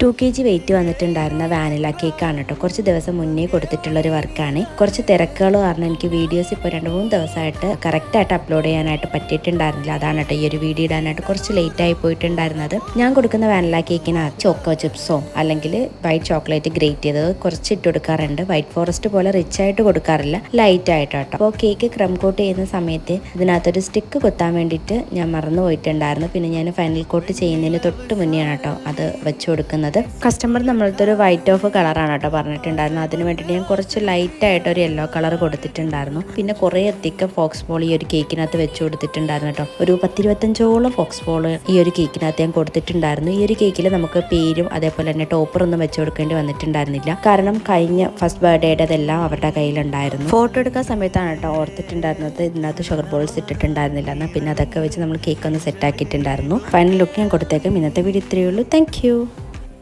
2 kg wait വന്നിട്ടുണ്ടായിരുന്ന vanilla കേക്കാണ് കേട്ടോ. കുറച്ച് ദിവസം മുന്നേ കൊടുത്തിട്ടുള്ളൊരു വർക്കാണ്. കുറച്ച് തിരക്കുകൾ കാരണം എനിക്ക് വീഡിയോസ് ഇപ്പോൾ 2-3 ദിവസമായിട്ട് കറക്റ്റായിട്ട് അപ്ലോഡ് ചെയ്യാനായിട്ട് പറ്റിയിട്ടുണ്ടായിരുന്നില്ല. അതാണ് കേട്ടോ ഈ ഒരു വീഡിയോ ഇടാനായിട്ട് കുറച്ച് ലേറ്റ് ആയി പോയിട്ടുണ്ടായിരുന്നത്. ഞാൻ കൊടുക്കുന്ന വാനില കേക്കിന് ചോക്കോ ചിപ്സോ അല്ലെങ്കിൽ വൈറ്റ് ചോക്ലേറ്റ് ഗ്രേറ്റ് ചെയ്തത് കുറച്ച് ഇട്ട് കൊടുക്കാറുണ്ട്. വൈറ്റ് ഫോറസ്റ്റ് പോലെ റിച്ച് ആയിട്ട് കൊടുക്കാറില്ല, ലൈറ്റ് ആയിട്ട് കേട്ടോ. അപ്പോൾ കേക്ക് ക്രം കോട്ട് ചെയ്യുന്ന സമയത്ത് ഇതിനകത്തൊരു സ്റ്റിക്ക് കുത്താൻ വേണ്ടിയിട്ട് ഞാൻ മറന്നു പോയിട്ടുണ്ടായിരുന്നു. പിന്നെ ഞാൻ ഫൈനൽ കോട്ട് ചെയ്യുന്നതിന് തൊട്ട് മുന്നെയാണ് കേട്ടോ അത് വെച്ച് കൊടുക്കുന്നത്. കസ്റ്റമർ നമ്മളത്തെ ഒരു വൈറ്റ് ഓഫ് കളറാണ് കേട്ടോ പറഞ്ഞിട്ടുണ്ടായിരുന്നു. അതിന് വേണ്ടിയിട്ട് ഞാൻ കുറച്ച് ലൈറ്റ് ആയിട്ട് ഒരു യെല്ലോ കളർ കൊടുത്തിട്ടുണ്ടായിരുന്നു. പിന്നെ കുറേ അധികം ഫോക്സ് ബോൾ ഈ ഒരു കേക്കിനകത്ത് വെച്ച് കൊടുത്തിട്ടുണ്ടായിരുന്നു കേട്ടോ. ഒരു 10-25ഓളം ഫോക്സ് ബോൾ ഈ ഒരു കേക്കിനകത്ത് ഞാൻ കൊടുത്തിട്ടുണ്ടായിരുന്നു. ഈ ഒരു കേക്കിൽ നമുക്ക് പേരും അതേപോലെ തന്നെ ടോപ്പറൊന്നും വെച്ച് കൊടുക്കേണ്ടി വന്നിട്ടുണ്ടായിരുന്നില്ല. കാരണം കഴിഞ്ഞ ഫസ്റ്റ് ബർത്ത്ഡേയുടെ അതെല്ലാം അവരുടെ കയ്യിലുണ്ടായിരുന്നു. ഫോട്ടോ എടുക്കാൻ സമയത്താണ് കേട്ടോ ഓർത്തിട്ടുണ്ടായിരുന്നത് ഇതിനകത്ത് ഷുഗർ ബോൾസ് ഇട്ടിട്ടുണ്ടായിരുന്നില്ല. എന്നാൽ പിന്നെ അതൊക്കെ വെച്ച് നമ്മൾ കേക്ക് ഒന്ന് സെറ്റ് ആക്കിയിട്ടുണ്ടായിരുന്നു. ഫൈനൽ ലുക്ക് ഞാൻ കൊടുത്തേക്കും. ഇന്നത്തെ വീഡിയോ ഇത്രയേ ഉള്ളൂ. താങ്ക്